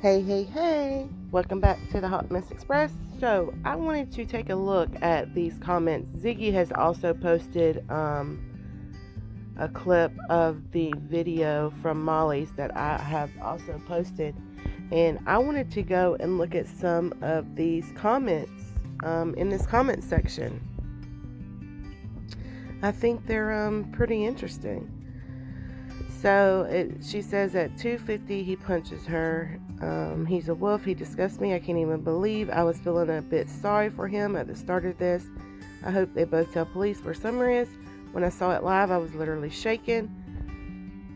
Hey, welcome back to the Hot Mess Express. So I wanted to take a look at these comments. Ziggy has also posted a clip of the video from Molly's that I have also posted, and I wanted to go and look at some of these comments in this comment section. I think they're pretty interesting. So she says at 2:50 he punches her. He's a wolf. He disgusts me. I can't even believe I was feeling a bit sorry for him at the start of this. I hope they both tell police where Summer is. When I saw it live, I was literally shaking.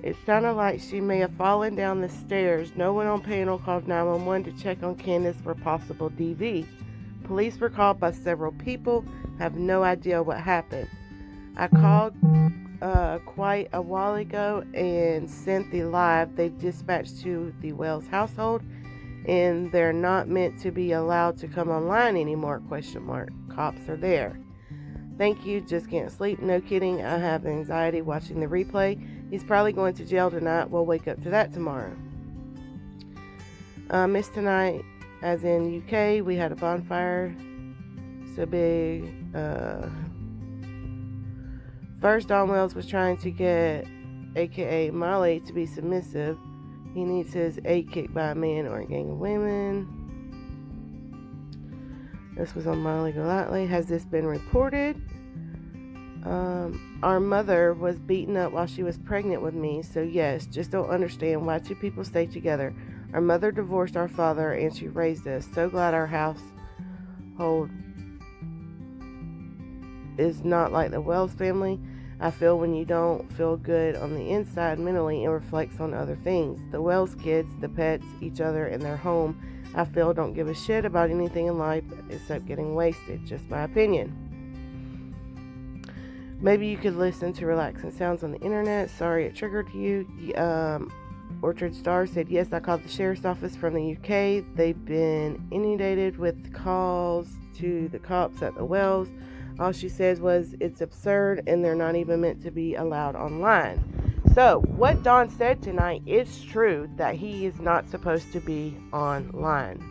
It sounded like she may have fallen down the stairs. No one on panel called 911 to check on Candace for possible DV. Police were called by several people. I have no idea what happened. I called quite a while ago and sent the live they've dispatched to the Wells household, and they're not meant to be allowed to come online anymore, ? Cops are there. Thank you, just can't sleep. No kidding, I have anxiety watching the replay. He's probably going to jail tonight. We'll wake up to that tomorrow. Missed tonight, as in UK, we had a bonfire so big. First, Don Wells was trying to get aka Molly to be submissive. He needs his A kicked by a man or a gang of women. This was on Molly Golightly. Has this been reported? Our mother was beaten up while she was pregnant with me, so yes, just don't understand why two people stay together. Our mother divorced our father and she raised us. So glad our household is not like the Wells family. I feel when you don't feel good on the inside mentally, it reflects on other things. The Wells kids, the pets, each other, and their home, I feel don't give a shit about anything in life except getting wasted. Just my opinion. Maybe you could listen to relaxing sounds on the internet. Sorry it triggered you. Orchard Star said, yes, I called the sheriff's office from the UK. They've been inundated with calls to the cops at the Wells. All she says was, it's absurd and they're not even meant to be allowed online. So what Don said tonight is true, that he is not supposed to be online.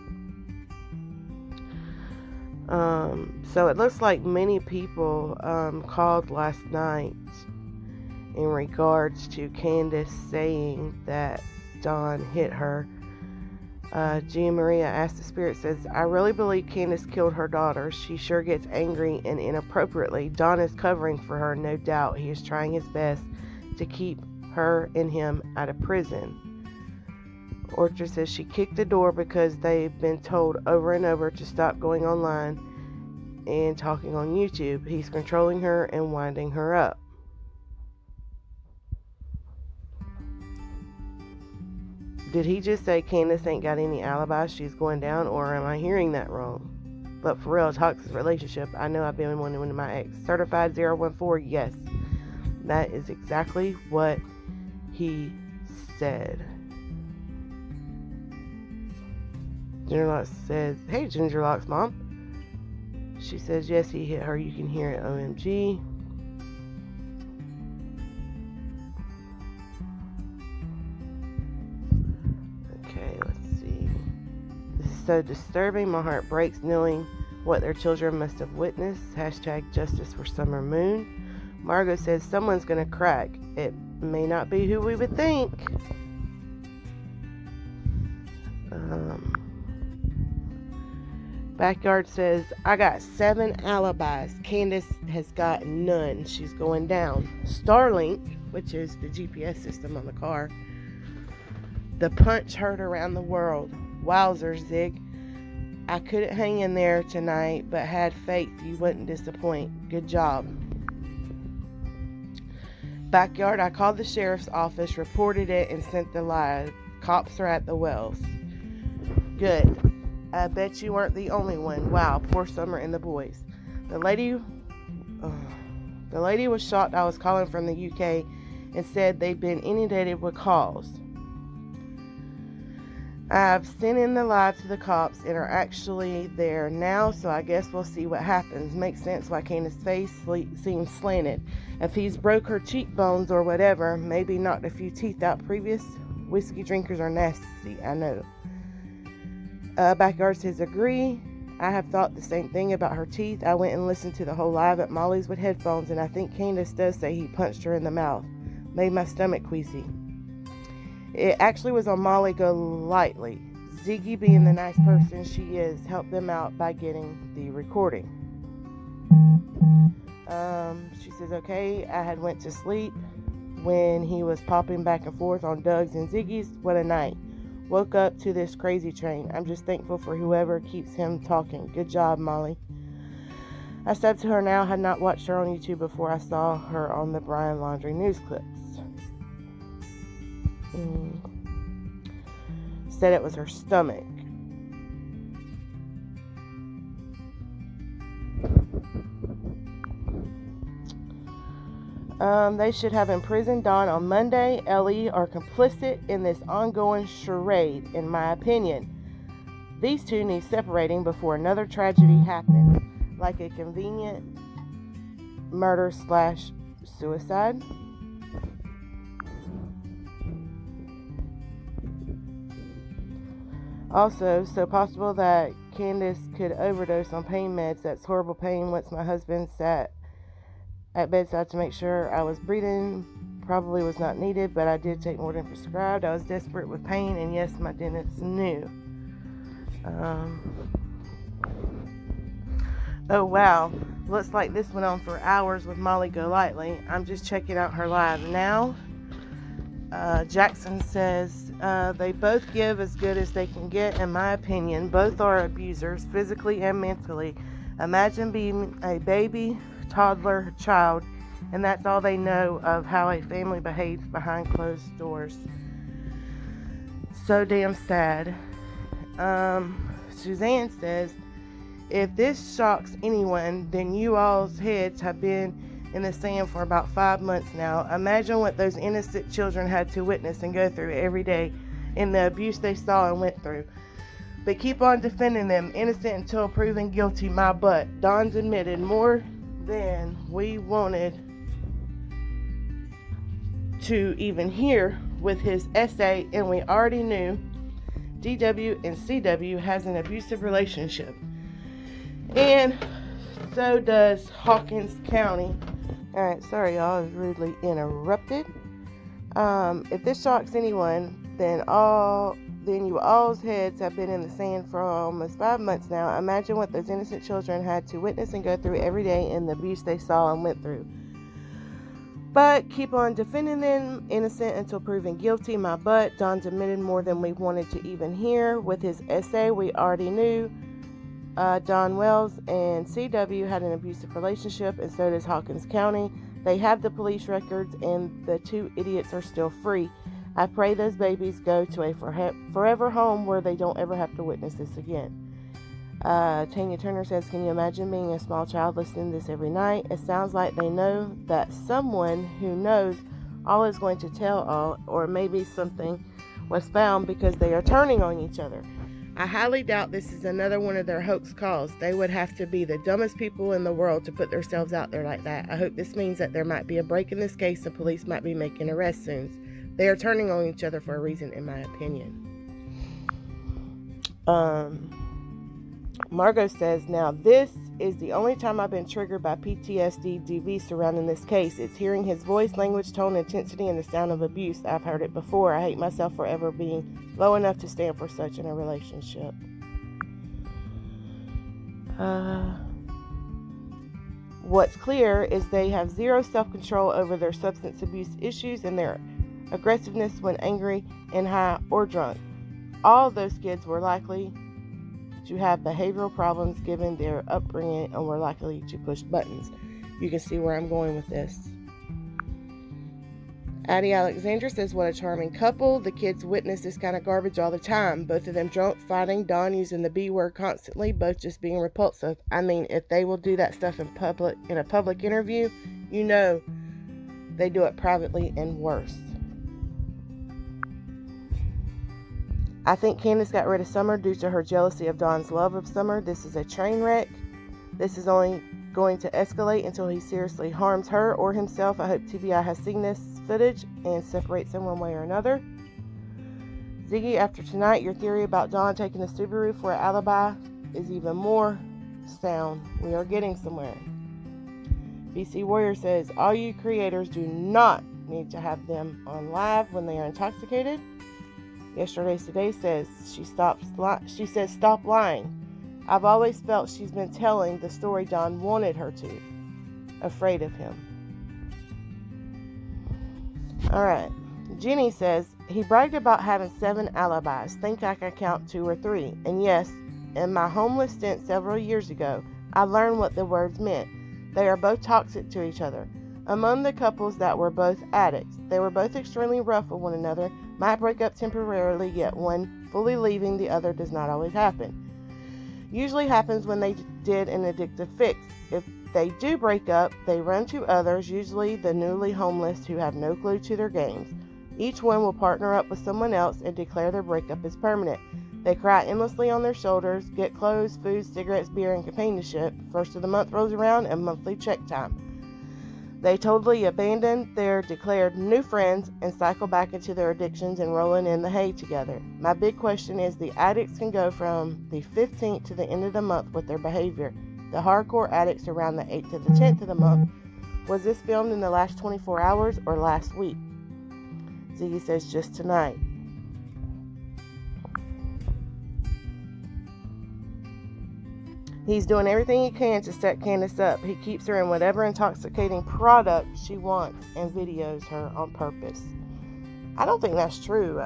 So it looks like many people called last night in regards to Candace saying that Don hit her. Gia Maria asked the spirit, says, I really believe Candace killed her daughter. She sure gets angry and inappropriately. Don is covering for her, no doubt. He is trying his best to keep her and him out of prison. Orchard says she kicked the door because they've been told over and over to stop going online and talking on YouTube. He's controlling her and winding her up. Did he just say Candace ain't got any alibi, she's going down, or am I hearing that wrong? But for real, toxic relationship, I know I've been one with my ex. Certified 014, yes. That is exactly what he said. Gingerlocks says, hey Gingerlocks mom. She says, yes, he hit her, you can hear it, OMG. So disturbing. My heart breaks knowing what their children must have witnessed. # justice for Summer Moon. Margot says someone's gonna crack. It may not be who we would think. Backyard says, I got 7 alibis. Candace has got none. She's going down. Starlink, which is the GPS system on the car. The punch heard around the world. Wowzers, Zig. I couldn't hang in there tonight, but had faith you wouldn't disappoint. Good job. Backyard, I called the sheriff's office, reported it, and sent the live. Cops are at the Wells. Good. I bet you weren't the only one. Wow, poor Summer and the boys. The lady was shocked I was calling from the UK and said they'd been inundated with calls. I've sent in the live to the cops and are actually there now, so I guess we'll see what happens. Makes sense why Candace's face seems slanted. If he's broke her cheekbones or whatever, maybe knocked a few teeth out previous. Whiskey drinkers are nasty, I know. Backyard says, agree. I have thought the same thing about her teeth. I went and listened to the whole live at Molly's with headphones, and I think Candace does say he punched her in the mouth. Made my stomach queasy. It actually was on Molly Golightly. Ziggy, being the nice person she is, helped them out by getting the recording. She says, okay, I had went to sleep when he was popping back and forth on Doug's and Ziggy's. What a night. Woke up to this crazy train. I'm just thankful for whoever keeps him talking. Good job, Molly. I said to her now, had not watched her on YouTube before I saw her on the Brian Laundrie news clips. Said it was her stomach. They should have imprisoned Don on Monday. Ellie are complicit in this ongoing charade, in my opinion. These two need separating before another tragedy happens, like a convenient murder/suicide. Also, so possible that Candace could overdose on pain meds. That's horrible pain. Once my husband sat at bedside to make sure I was breathing, probably was not needed, but I did take more than prescribed. I was desperate with pain, and yes, my dentist knew. Oh wow, looks like this went on for hours with Molly Golightly. I'm just checking out her live now. Jackson says, they both give as good as they can get, in my opinion. Both are abusers, physically and mentally. Imagine being a baby, toddler, child, and that's all they know of how a family behaves behind closed doors. So damn sad. Suzanne says, if this shocks anyone, then you all's heads have been in the sand for about 5 months now. Imagine what those innocent children had to witness and go through every day in the abuse they saw and went through. But keep on defending them, innocent until proven guilty, my butt. Don's admitted more than we wanted to even hear with his essay, and we already knew DW and CW has an abusive relationship. And so does Hawkins County. Alright, sorry y'all, I was rudely interrupted. If this shocks anyone, then you all's heads have been in the sand for almost 5 months now. Imagine what those innocent children had to witness and go through every day in the abuse they saw and went through. But keep on defending them, innocent until proven guilty, my butt. Don's admitted more than we wanted to even hear. With his essay, we already knew Don Wells and CW had an abusive relationship, and so does Hawkins County. They have the police records, and the two idiots are still free. I pray those babies go to a forever home where they don't ever have to witness this again. Tanya Turner says, can you imagine being a small child listening to this every night? It sounds like they know that someone who knows all is going to tell all, or maybe something was found because they are turning on each other. I highly doubt this is another one of their hoax calls. They would have to be the dumbest people in the world to put themselves out there like that. I hope this means that there might be a break in this case and police might be making arrests soon. They are turning on each other for a reason, in my opinion. Margot says, now this is the only time I've been triggered by PTSD DV surrounding this case. It's hearing his voice, language, tone, intensity, and the sound of abuse. I've heard it before. I hate myself for ever being low enough to stand for such in a relationship. What's clear is they have zero self-control over their substance abuse issues and their aggressiveness when angry and high or drunk. All those kids were likely to have behavioral problems given their upbringing and were likely to push buttons. You can see where I'm going with this. Addie Alexandra says, what a charming couple. The kids witness this kind of garbage all the time. Both of them drunk, fighting, Don using the B word constantly, both just being repulsive. I mean, if they will do that stuff in a public interview, you know they do it privately and worse. I think Candace got rid of Summer due to her jealousy of Don's love of Summer. This is a train wreck. This is only going to escalate until he seriously harms her or himself. I hope TBI has seen this footage and separates them one way or another. Ziggy, after tonight, your theory about Dawn taking the Subaru for an alibi is even more sound. We are getting somewhere. BC Warrior says, all you creators do not need to have them on live when they are intoxicated. Yesterday's Today says, she says, stop lying. I've always felt she's been telling the story Dawn wanted her to. Afraid of him. Alright. Jenny says, he bragged about having 7 alibis. Think I can count 2 or 3. And yes, in my homeless stint several years ago, I learned what the words meant. They are both toxic to each other. Among the couples that were both addicts, they were both extremely rough with one another, might break up temporarily, yet one fully leaving the other does not always happen. Usually happens when they did an addictive fix. If they do break up, they run to others, usually the newly homeless who have no clue to their games. Each one will partner up with someone else and declare their breakup is permanent. They cry endlessly on their shoulders, get clothes, food, cigarettes, beer, and companionship. First of the month rolls around and monthly check time. They totally abandon their declared new friends and cycle back into their addictions and rolling in the hay together. My big question is, the addicts can go from the 15th to the end of the month with their behavior. The hardcore addicts around the 8th to the 10th of the month. Was this filmed in the last 24 hours or last week? Ziggy says, just tonight. He's doing everything he can to set Candace up. He keeps her in whatever intoxicating product she wants and videos her on purpose. I don't think that's true.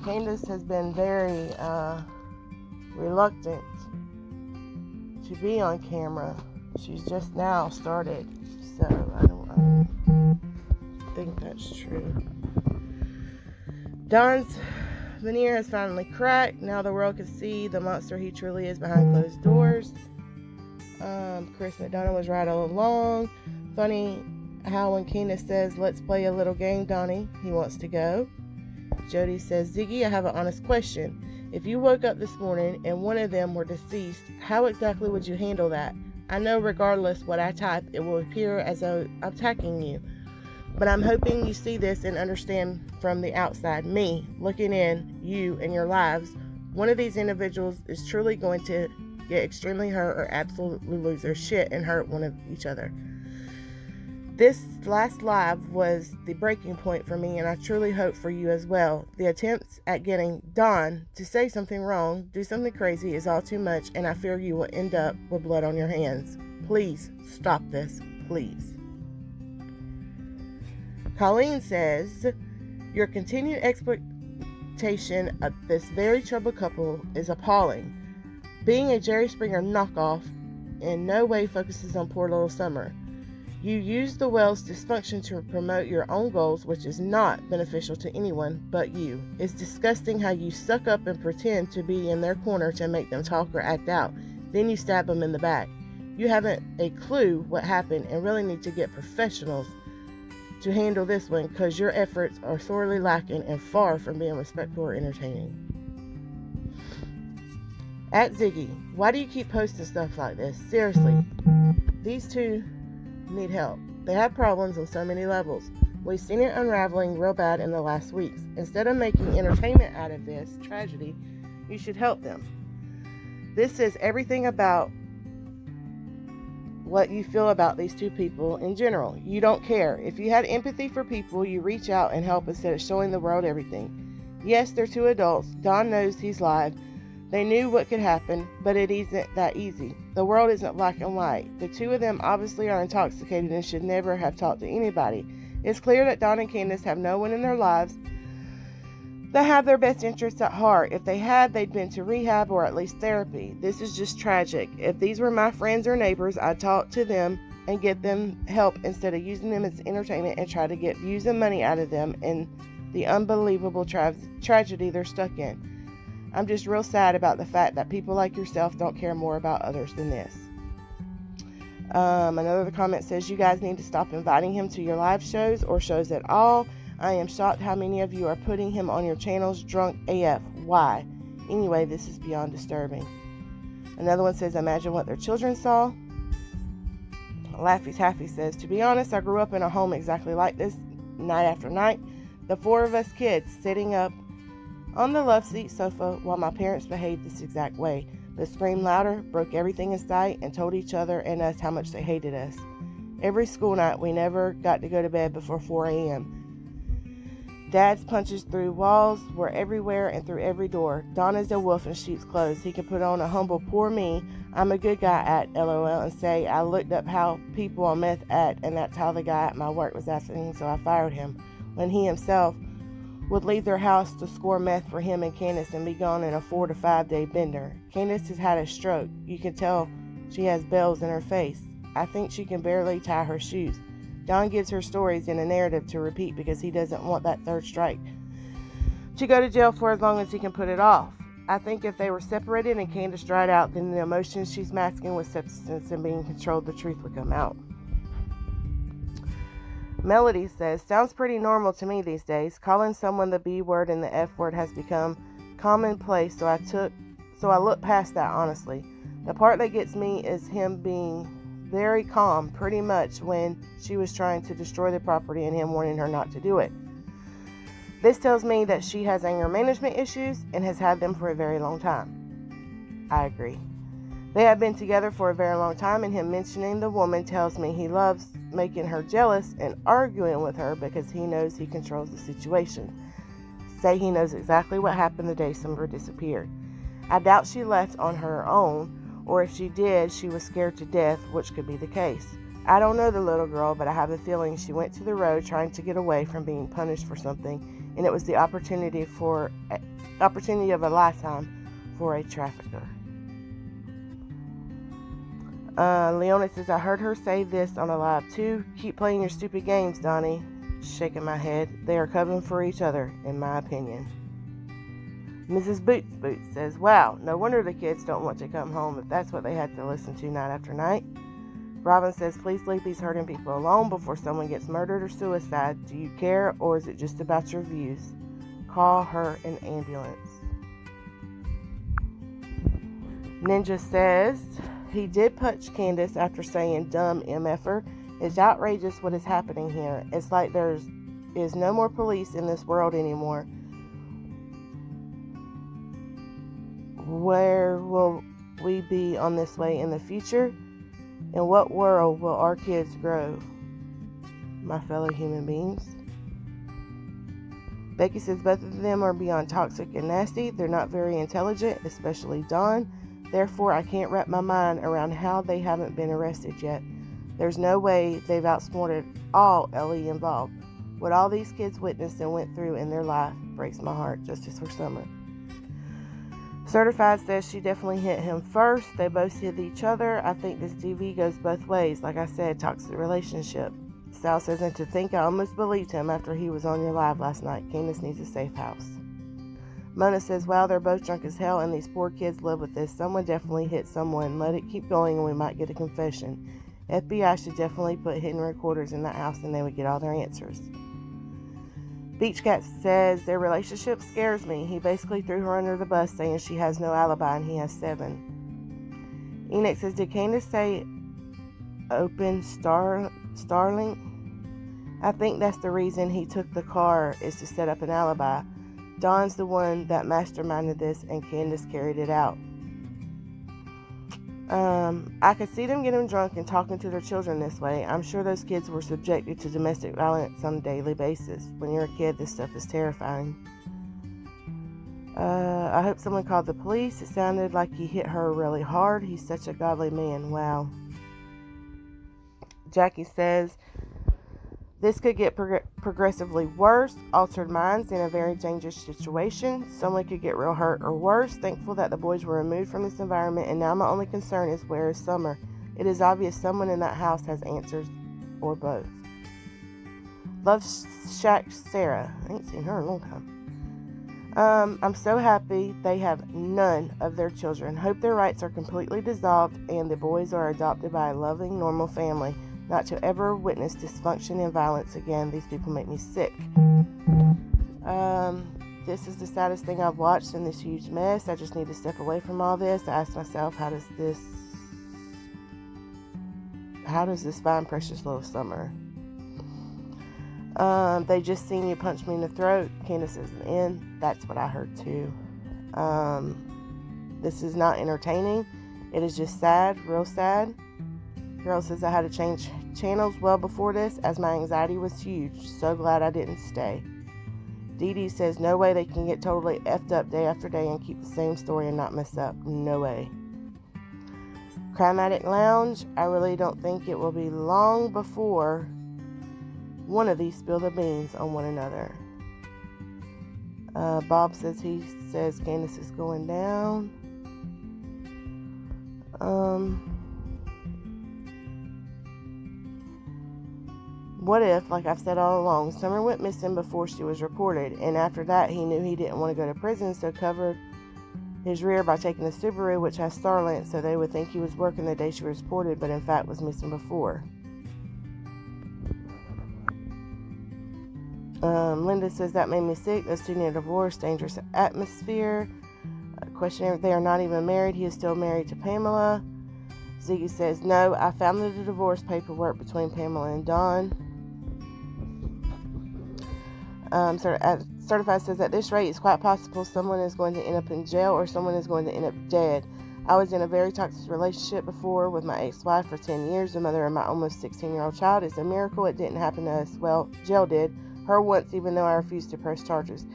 Candace has been very reluctant to be on camera. She's just now started, so I don't think that's true. Don's veneer has finally cracked. Now the world can see the monster he truly is behind closed doors. Chris McDonough was right all along. Funny how when Candace says, let's play a little game, Donnie, he wants to go. Jody says, Ziggy, I have an honest question. If you woke up this morning and one of them were deceased, how exactly would you handle that? I know regardless what I type, it will appear as though I'm attacking you. But I'm hoping you see this and understand from the outside, me, looking in, you, and your lives. One of these individuals is truly going to get extremely hurt or absolutely lose their shit and hurt one of each other. This last live was the breaking point for me, and I truly hope for you as well. The attempts at getting Dawn to say something wrong, do something crazy is all too much, and I fear you will end up with blood on your hands. Please stop this, please. Colleen says, your continued exploitation of this very troubled couple is appalling. Being a Jerry Springer knockoff in no way focuses on poor little Summer. You use the Wells dysfunction to promote your own goals, which is not beneficial to anyone but you. It's disgusting how you suck up and pretend to be in their corner to make them talk or act out. Then you stab them in the back. You haven't a clue what happened and really need to get professionals to handle this one, because your efforts are sorely lacking and far from being respectful or entertaining. At Ziggy, why do you keep posting stuff like this? Seriously, these two need help. They have problems on so many levels. We've seen it unraveling real bad in the last weeks. Instead of making entertainment out of this tragedy, you should help them. This is everything about what you feel about these two people in general. You don't care. If you had empathy for people, you reach out and help instead of showing the world everything. Yes, they're two adults. Don knows he's live. They knew what could happen, but it isn't that easy. The world isn't black and white. The two of them obviously are intoxicated and should never have talked to anybody. It's clear that Don and Candace have no one in their lives that have their best interests at heart. If they had, they'd been to rehab or at least therapy. This is just tragic. If these were my friends or neighbors, I'd talk to them and get them help instead of using them as entertainment and try to get views and money out of them and the unbelievable tragedy they're stuck in. I'm just real sad about the fact that people like yourself don't care more about others than this. Another comment says, you guys need to stop inviting him to your live shows or shows at all. I am shocked how many of you are putting him on your channels drunk AF. Why? Anyway, this is beyond disturbing. Another one says, imagine what their children saw. Laffy Taffy says, to be honest, I grew up in a home exactly like this, night after night. The 4 of us kids sitting up on the love seat sofa while my parents behaved this exact way, but screamed louder, broke everything in sight, and told each other and us how much they hated us. Every school night, we never got to go to bed before 4 a.m. Dad's punches through walls were everywhere and through every door. Don is a wolf in sheep's clothes. He can put on a humble poor me, I'm a good guy at LOL, and say I looked up how people on meth act, and that's how the guy at my work was acting, so I fired him. When he himself would leave their house to score meth for him and Candace and be gone in a 4 to 5 day bender. Candace has had a stroke. You can tell she has bells in her face. I think she can barely tie her shoes. Don gives her stories in a narrative to repeat because he doesn't want that third strike to go to jail for as long as he can put it off. I think if they were separated and Candace dried out, then the emotions she's masking with substance and being controlled, the truth would come out. Melody says, sounds pretty normal to me these days. Calling someone the B word and the F word has become commonplace, so I look past that, honestly. The part that gets me is him being very calm, pretty much, when she was trying to destroy the property and him warning her not to do it. This tells me that she has anger management issues and has had them for a very long time. I agree. They have been together for a very long time, and him mentioning the woman tells me he loves making her jealous and arguing with her because he knows he controls the situation. Say he knows exactly what happened the day Summer disappeared. I doubt she left on her own, or if she did, she was scared to death, which could be the case. I don't know the little girl, but I have a feeling she went to the road trying to get away from being punished for something, and it was the opportunity of a lifetime for a trafficker. Leona says, I heard her say this on a live too. Keep playing your stupid games, Donnie. Shaking my head. They are coming for each other, in my opinion. Mrs. Boots says, wow, no wonder the kids don't want to come home if that's what they had to listen to night after night. Robin says, please leave these hurting people alone before someone gets murdered or suicide. Do you care, or is it just about your views? Call her an ambulance. Ninja says, he did punch Candace after saying dumb MFer. It's outrageous what is happening here. It's like there is no more police in this world anymore. Where will we be on this way in the future? In what world will our kids grow? My fellow human beings. Becky says both of them are beyond toxic and nasty. They're not very intelligent, especially Dawn. Therefore, I can't wrap my mind around how they haven't been arrested yet. There's no way they've outsmarted all Ellie involved. What all these kids witnessed and went through in their life breaks my heart. Justice for Summer. Certified says she definitely hit him first. They both hit each other. I think this DV goes both ways. Like I said, toxic relationship. Sal says, and to think I almost believed him after he was on your live last night. Candace needs a safe house. Mona says, wow, they're both drunk as hell and these poor kids live with this. Someone definitely hit someone. Let it keep going and we might get a confession. FBI should definitely put hidden recorders in that house and they would get all their answers. Beach Cat says, their relationship scares me. He basically threw her under the bus saying she has no alibi and he has 7. Enoch says, did Candace say open Starlink? I think that's the reason he took the car, is to set up an alibi. Dawn's the one that masterminded this and Candace carried it out. I could see them getting drunk and talking to their children this way. I'm sure those kids were subjected to domestic violence on a daily basis. When you're a kid, this stuff is terrifying. I hope someone called the police. It sounded like he hit her really hard. He's such a godly man. Wow. Jackie says, this could get progressively worse. Altered minds in a very dangerous situation. Someone could get real hurt or worse. Thankful that the boys were removed from this environment, and now my only concern is where is Summer? It is obvious someone in that house has answers, or both. Love Shack Sarah. I ain't seen her in a long time. I'm so happy they have none of their children. Hope their rights are completely dissolved and the boys are adopted by a loving, normal family. Not to ever witness dysfunction and violence again. These people make me sick. This is the saddest thing I've watched in this huge mess. I just need to step away from all this. I ask myself, how does this fine, precious little Summer? They just seen you punch me in the throat. Candace says, and that's what I heard too. This is not entertaining. It is just sad, real sad. Girl says, I had to change channels well before this as my anxiety was huge. So glad I didn't stay. Dee Dee says, no way they can get totally effed up day after day and keep the same story and not mess up. No way. Crime Addict Lounge, I really don't think it will be long before one of these spill the beans on one another. Bob says he says Candace is going down. What if, like I've said all along, Summer went missing before she was reported, and after that he knew he didn't want to go to prison, so covered his rear by taking the Subaru, which has Starlink, so they would think he was working the day she was reported, but in fact was missing before. Linda says, that made me sick. Those two need a divorce. Dangerous atmosphere. Questionnaire, they are not even married. He is still married to Pamela. Ziggy says, no, I found the divorce paperwork between Pamela and Don. Certified says, at this rate, it's quite possible someone is going to end up in jail or someone is going to end up dead. I was in a very toxic relationship before with my ex-wife for 10 years, the mother of my almost 16-year-old child. It's a miracle it didn't happen to us. Well, jail did. Her once, even though I refused to press charges.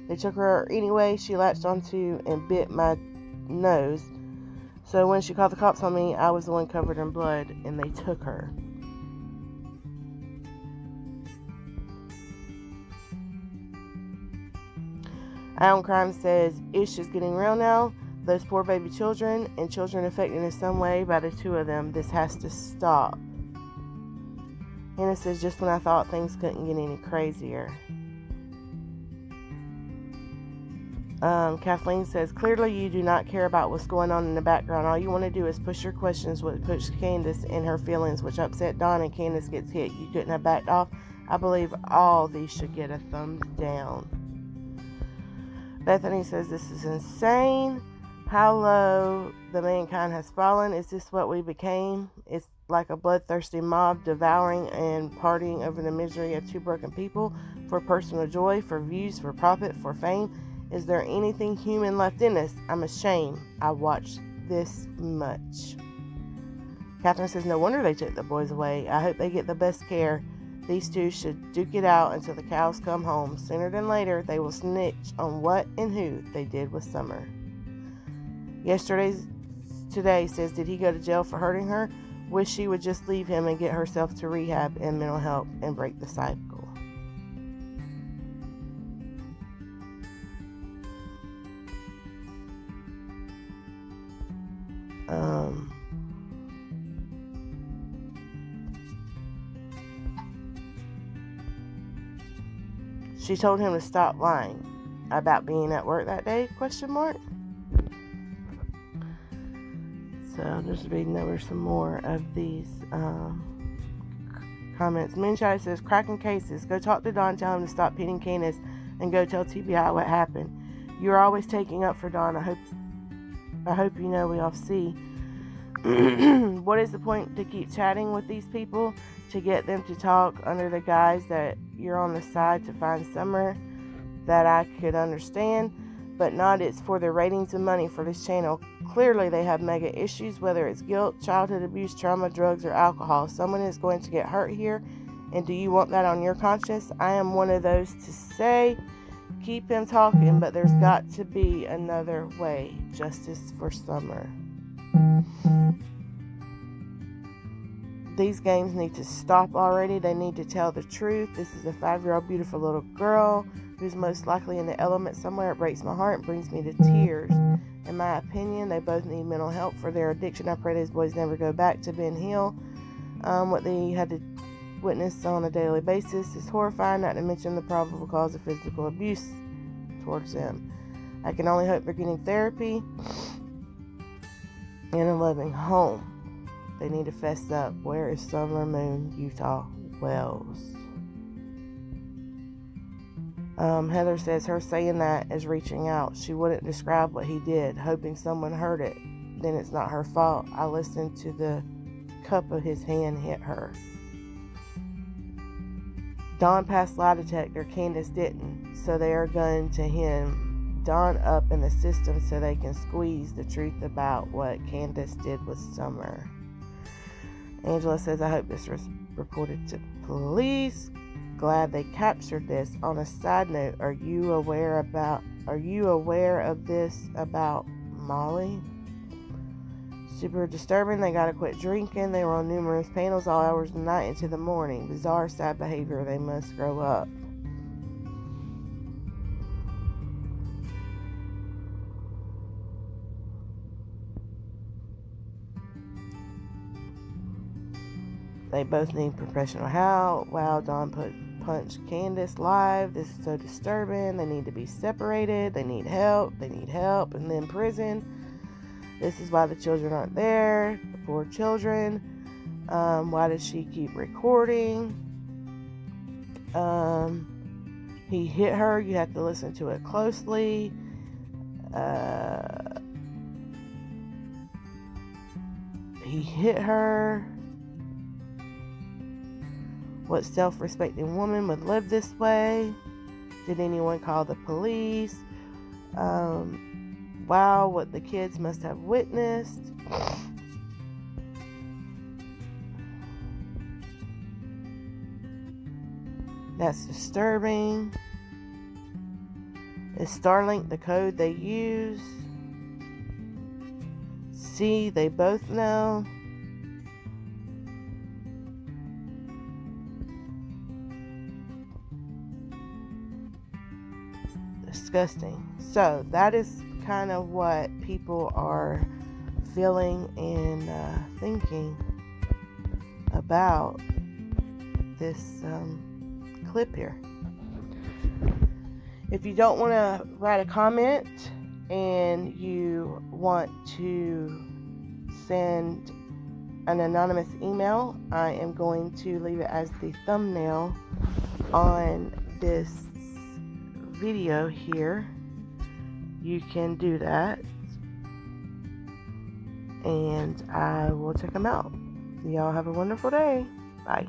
They took her anyway. She latched onto and bit my nose. So when she called the cops on me, I was the one covered in blood, and they took her. Ion Crime says, ish is getting real now. Those poor baby children and children affected in some way by the two of them. This has to stop. Hannah says, just when I thought things couldn't get any crazier. Kathleen says, clearly you do not care about what's going on in the background. All you want to do is push your questions, which push Candace in her feelings, which upset Dawn, and Candace gets hit. You couldn't have backed off. I believe all these should get a thumbs down. Bethany says, this is insane. How low the mankind has fallen. Is this what we became? It's like a bloodthirsty mob devouring and partying over the misery of two broken people for personal joy, for views, for profit, for fame. Is there anything human left in us? I'm ashamed I watched this much. Catherine says, no wonder they took the boys away. I hope they get the best care. These two should duke it out until the cows come home. Sooner than later, they will snitch on what and who they did with Summer. Today says, did he go to jail for hurting her? Wish she would just leave him and get herself to rehab and mental health and break the cycle. She told him to stop lying about being at work that day, ? So I'll just reading over some more of these comments. Moonshine says, cracking cases. Go talk to Don, tell him to stop pitting Candace, and go tell TBI what happened. You're always taking up for Don. I hope you know we all see. What is the point to keep chatting with these people? To get them to talk under the guise that you're on the side to find Summer? That I could understand, but not it's for the ratings and money for this channel. Clearly they have mega issues, whether it's guilt, childhood abuse, trauma, drugs, or alcohol. Someone is going to get hurt here, and do you want that on your conscience? I am one of those to say, keep him talking, but there's got to be another way. Justice for Summer. These games need to stop already. They need to tell the truth. This is a 5-year-old beautiful little girl who's most likely in the element somewhere. It breaks my heart and brings me to tears. In my opinion, they both need mental help for their addiction. I pray these boys never go back to Ben Hill. What they had to witness on a daily basis is horrifying, not to mention the probable cause of physical abuse towards them. I can only hope they're getting therapy and a loving home. They need to fess up. Where is Summer Moon, Utah Wells? Heather says her saying that is reaching out. She wouldn't describe what he did, hoping someone heard it. Then it's not her fault. I listened to the cup of his hand hit her. Don passed lie detector, Candace didn't, so they are going to hem Don up in the system so they can squeeze the truth about what Candace did with Summer. Angela says, I hope this was reported to police. Glad they captured this. On a side note, are you aware of this about Molly? Super disturbing. They gotta quit drinking. They were on numerous panels all hours of the night into the morning. Bizarre, sad behavior. They must grow up. They both need professional help. Wow, Don punched Candace live. This is so disturbing. They need to be separated. They need help. And then prison. This is why the children aren't there. The poor children. Why does she keep recording? He hit her. You have to listen to it closely. He hit her. What self-respecting woman would live this way? Did anyone call the police? Wow, what the kids must have witnessed. That's disturbing. Is Starlink the code they use? See, they both know. Disgusting. So that is kind of what people are feeling and thinking about this clip here. If you don't want to write a comment and you want to send an anonymous email, I am going to leave it as the thumbnail on this video here. You can do that, and I will check them out. Y'all have a wonderful day. Bye.